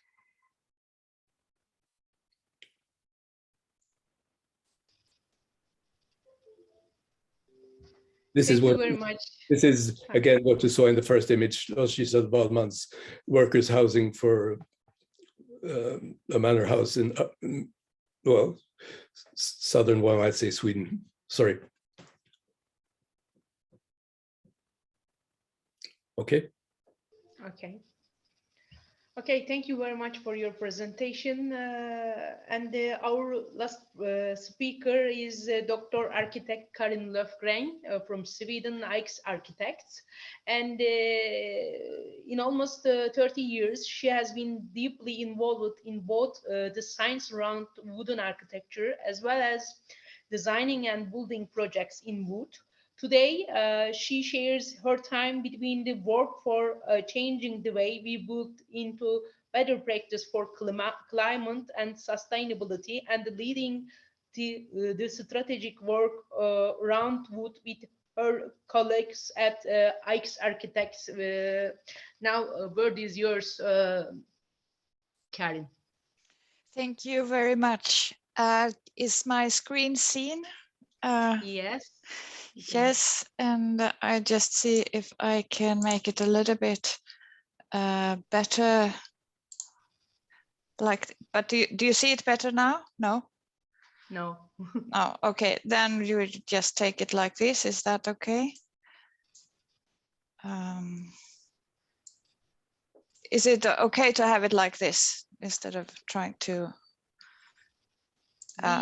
This Thank is you what, very much. this is again what you saw in the first image, Loshisa Waldman's workers' housing for a manor house in well, southern, one might say, Sweden. Sorry. Okay. Okay. Okay, thank you very much for your presentation. Our last speaker is Dr. Architect Karin Löfgren from Sweden, Arkitekter. And in almost 30 years, she has been deeply involved in both the science around wooden architecture as well as designing and building projects in wood. Today, she shares her time between the work for changing the way we build into better practice for climate and sustainability and leading the strategic work around wood with her colleagues at Arkitekter. Now, word is yours, Karin. Thank you very much. Is my screen seen? Yes. Yes, and I just see if I can make it a little bit better. Like, but do you see it better now? No? No. Oh, okay. Then you would just take it like this. Is that okay? Is it okay to have it like this instead of trying to?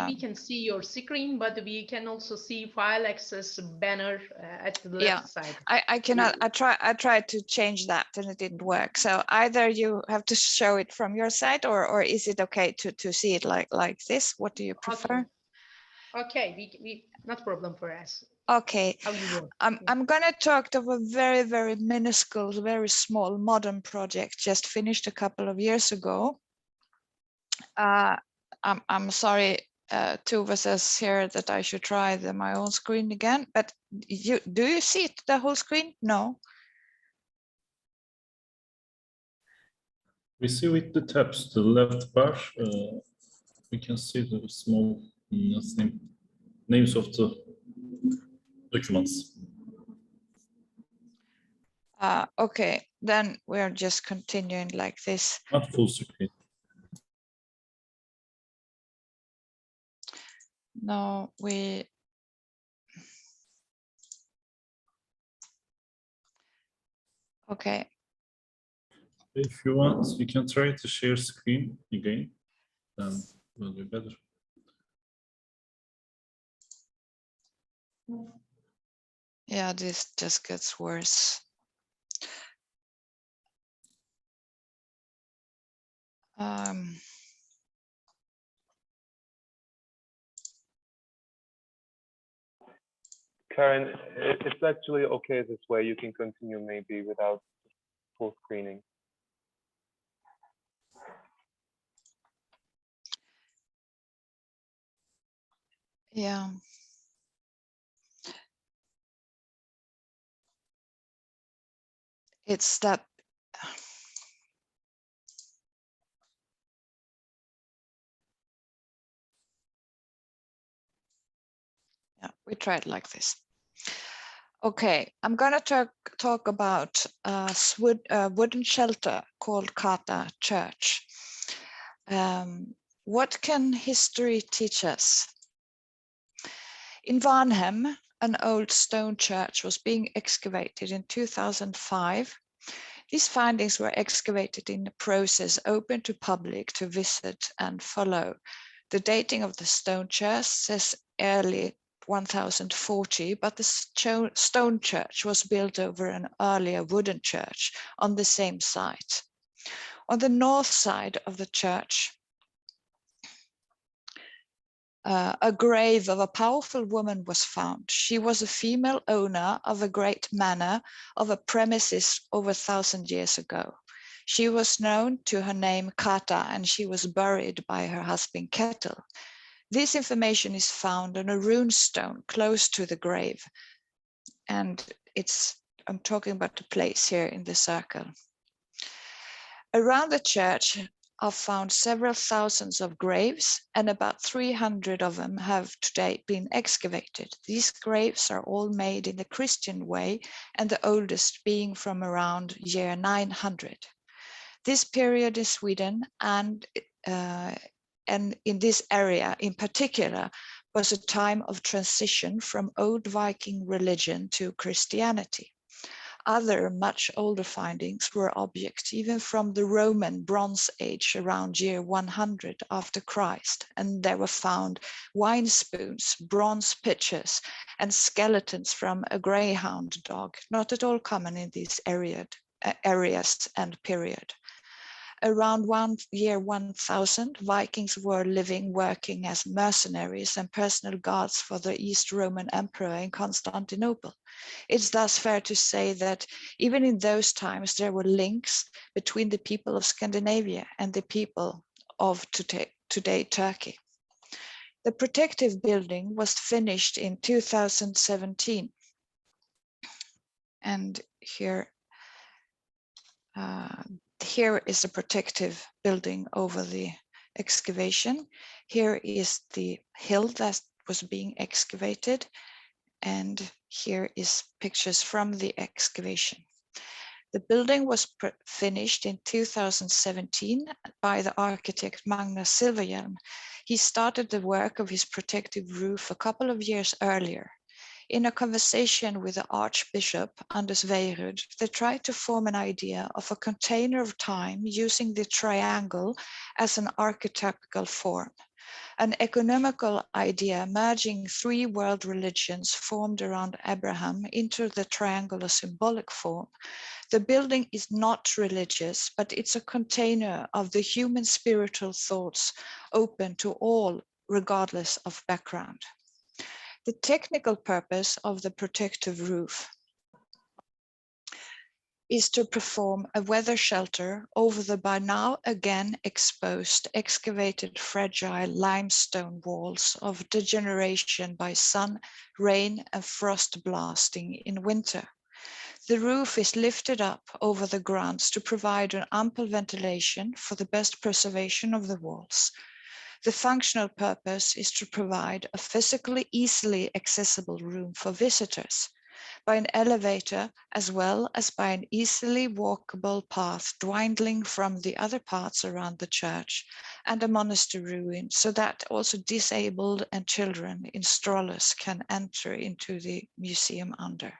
We can see your screen, but we can also see file access banner at the left side. I cannot. I tried to change that and it didn't work. So either you have to show it from your side, or is it okay to see it like this? What do you prefer? Okay, we not problem for us. Okay. How you want. I'm going to talk of a very minuscule, very small modern project just finished a couple of years ago. I'm sorry, Tuva says here that I should try my own screen again, but do you see it, the whole screen? No. We see with the tabs to the left bar, we can see the small names of the documents. Okay, then we're just continuing like this. Not full screen. No, okay. If you want, you can try to share screen again, then will be better. Yeah, this just gets worse. Karin, it's actually okay this way. You can continue maybe without full screening. Yeah. It's that. Yeah, we try it like this. Okay, I'm going to talk about a wooden shelter called Kata Church. What can history teach us? In Varnhem, an old stone church was being excavated in 2005. These findings were excavated in a process open to public to visit and follow. The dating of the stone church says early 1040, but the stone church was built over an earlier wooden church on the same site. On the north side of the church, a grave of a powerful woman was found. She was a female owner of a great manor of a premises over 1,000 years ago. She was known to her name Kata, and she was buried by her husband Ketil. This information is found on a rune stone close to the grave. And I'm talking about the place here in the circle. Around the church are found several thousands of graves, and about 300 of them have today been excavated. These graves are all made in the Christian way, and the oldest being from around year 900. This period in Sweden and in this area in particular was a time of transition from old Viking religion to Christianity. Other much older findings were objects even from the Roman Bronze Age around year 100 after Christ, and there were found wine spoons, bronze pitchers, and skeletons from a greyhound dog, not at all common in these areas and period. Around year 1000, Vikings were working as mercenaries and personal guards for the East Roman Emperor in Constantinople. It's thus fair to say that even in those times, there were links between the people of Scandinavia and the people of today Turkey. The protective building was finished in 2017. And here is a protective building over the excavation. Here is the hill that was being excavated, and here is pictures from the excavation. The building was finished in 2017 by the architect Magnus Silverhjelm. He started the work of his protective roof a couple of years earlier. In a conversation with the Archbishop Anders Weirud, they tried to form an idea of a container of time using the triangle as an archetypical form. An economical idea merging three world religions formed around Abraham into the triangular symbolic form. The building is not religious, but it's a container of the human spiritual thoughts open to all, regardless of background. The technical purpose of the protective roof is to perform a weather shelter over the by now again exposed, excavated, fragile limestone walls of degeneration by sun, rain, and frost blasting in winter. The roof is lifted up over the grounds to provide an ample ventilation for the best preservation of the walls. The functional purpose is to provide a physically easily accessible room for visitors by an elevator, as well as by an easily walkable path dwindling from the other parts around the church and a monastery ruin, so that also disabled and children in strollers can enter into the museum under.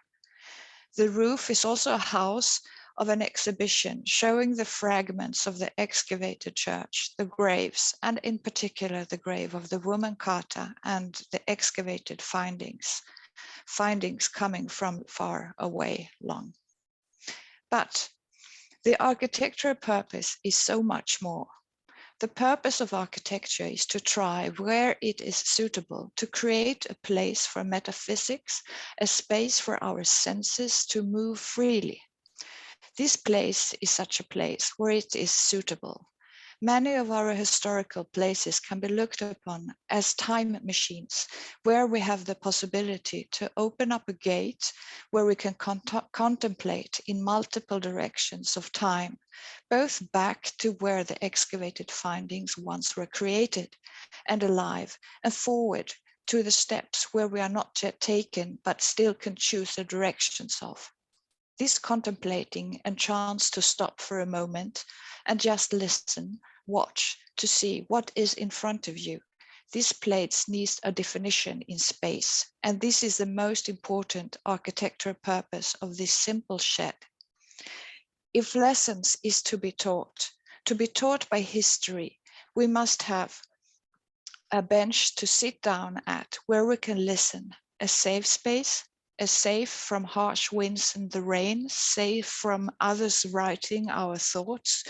The roof is also a house of an exhibition showing the fragments of the excavated church, the graves, and in particular the grave of the woman Kata and the excavated findings coming from far away long. But the architectural purpose is so much more. The purpose of architecture is to try, where it is suitable, to create a place for metaphysics, a space for our senses to move freely. This place is such a place where it is suitable. Many of our historical places can be looked upon as time machines, where we have the possibility to open up a gate where we can contemplate in multiple directions of time, both back to where the excavated findings once were created and alive, and forward to the steps where we are not yet taken, but still can choose the directions of. This contemplating and chance to stop for a moment and just listen, watch to see what is in front of you. This place needs a definition in space, and this is the most important architectural purpose of this simple shed. If lessons is to be taught by history, we must have a bench to sit down at where we can listen, a safe space, safe from harsh winds and the rain, safe from others writing our thoughts,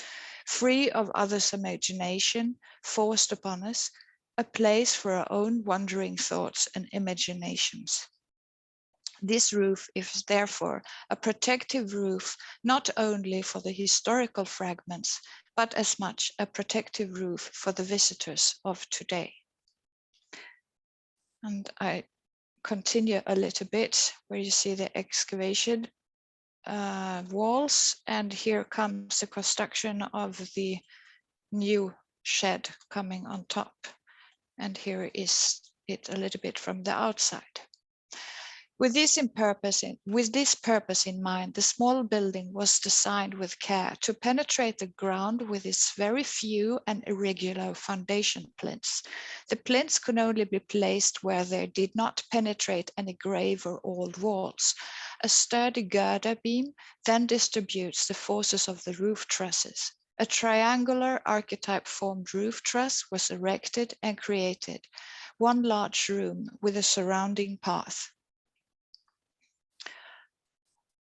free of others' imagination forced upon us, a place for our own wandering thoughts and imaginations. This roof is therefore a protective roof, not only for the historical fragments, but as much a protective roof for the visitors of today. And I continue a little bit where you see the excavation walls, and here comes the construction of the new shed coming on top, and here is it a little bit from the outside. With this purpose in mind, the small building was designed with care to penetrate the ground with its very few and irregular foundation plinths. The plinths could only be placed where they did not penetrate any grave or old walls. A sturdy girder beam then distributes the forces of the roof trusses. A triangular archetype-formed roof truss was erected and created, one large room with a surrounding path.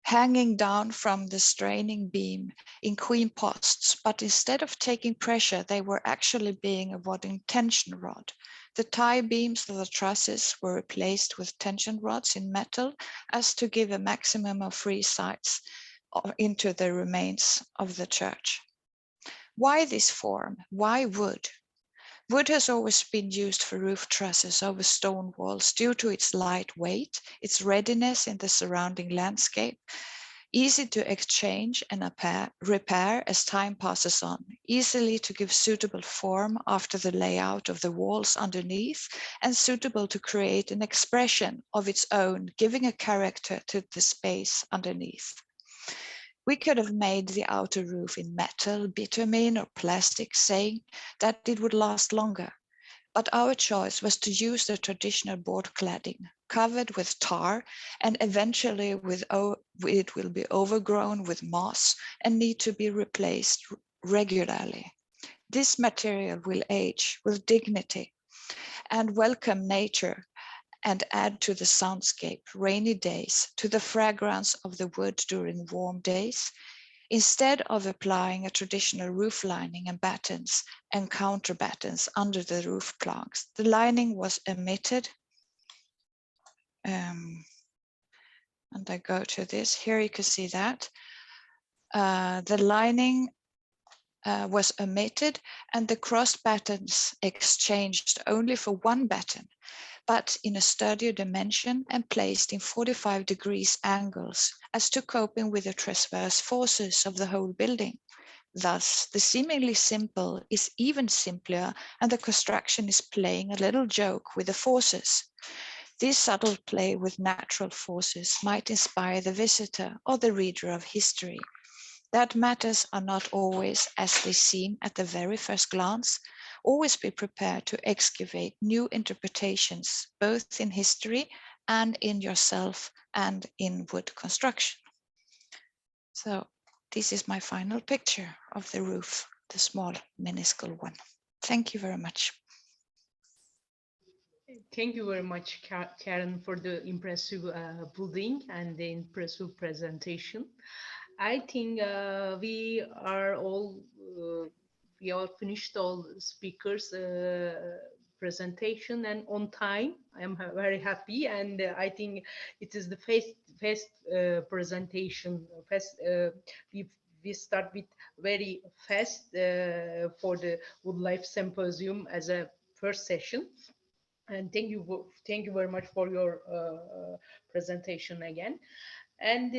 Hanging down from the straining beam in queen posts, but instead of taking pressure, they were actually being a wadding tension rod. The tie beams of the trusses were replaced with tension rods in metal as to give a maximum of free sights into the remains of the church. Why this form? Why wood? Wood has always been used for roof trusses over stone walls due to its light weight, its readiness in the surrounding landscape, easy to exchange and repair as time passes on, easily to give suitable form after the layout of the walls underneath, and suitable to create an expression of its own, giving a character to the space underneath. We could have made the outer roof in metal, bitumen, or plastic, saying that it would last longer. But our choice was to use the traditional board cladding, covered with tar, and eventually it will be overgrown with moss and need to be replaced regularly. This material will age with dignity and welcome nature, and add to the soundscape rainy days, to the fragrance of the wood during warm days, instead of applying a traditional roof lining and battens and counter battens under the roof planks. The lining was omitted. And I go to this, here you can see that. The lining was omitted and the cross battens exchanged only for one batten, but in a sturdier dimension and placed in 45 degrees angles as to coping with the transverse forces of the whole building. Thus, the seemingly simple is even simpler, and the construction is playing a little joke with the forces. This subtle play with natural forces might inspire the visitor or the reader of history. That matters are not always as they seem at the very first glance. Always be prepared to excavate new interpretations, both in history and in yourself and in wood construction. So this is my final picture of the roof, the small, minuscule one. Thank you very much. Thank you very much, Karin, for the impressive building and the impressive presentation. I think we are all we all finished all speakers presentation and on time. I am very happy, and I think it is the first presentation. We start with very fast for the Wood Life Symposium as a first session. And thank you very much for your presentation again. And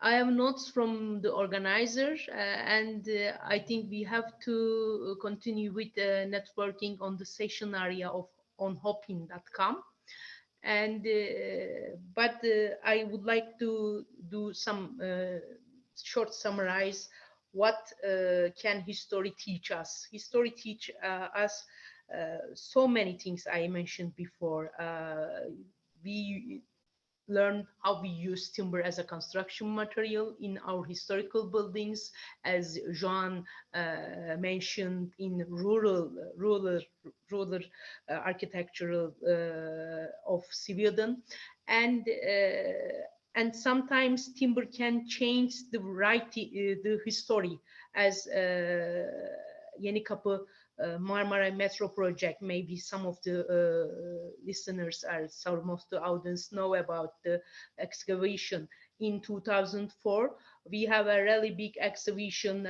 I have notes from the organizer, and I think we have to continue with networking on the session area of on hopin.com. And but I would like to do some short summarize what can history teach us. History teach us so many things I mentioned before. We learn how we use timber as a construction material in our historical buildings, as Johan mentioned, in rural architectural of Sweden, and sometimes timber can change the history, as Yeni Kapı Marmara Metro project. Maybe some of the listeners or some of the audience know about the excavation in 2004. We have a really big excavation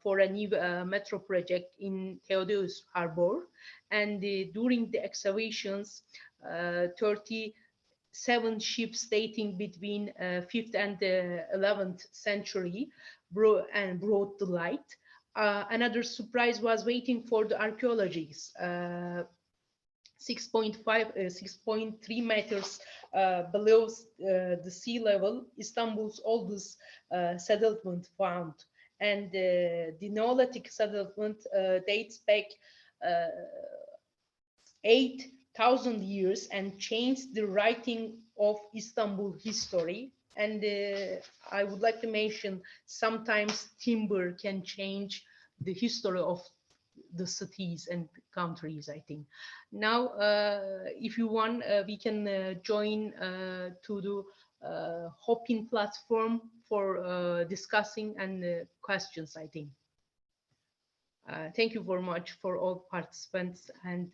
for a new metro project in Theodosius Harbor, and during the excavations, 37 ships dating between 5th and 11th century brought the light. Another surprise was waiting for the archaeologists. 6.3 meters below the sea level, Istanbul's oldest settlement found. And the Neolithic settlement dates back 8,000 years and changed the writing of Istanbul history. And I would like to mention, sometimes timber can change the history of the cities and countries, I think. Now, if you want, we can join to the Hopin platform for discussing and questions, I think. Thank you very much for all participants and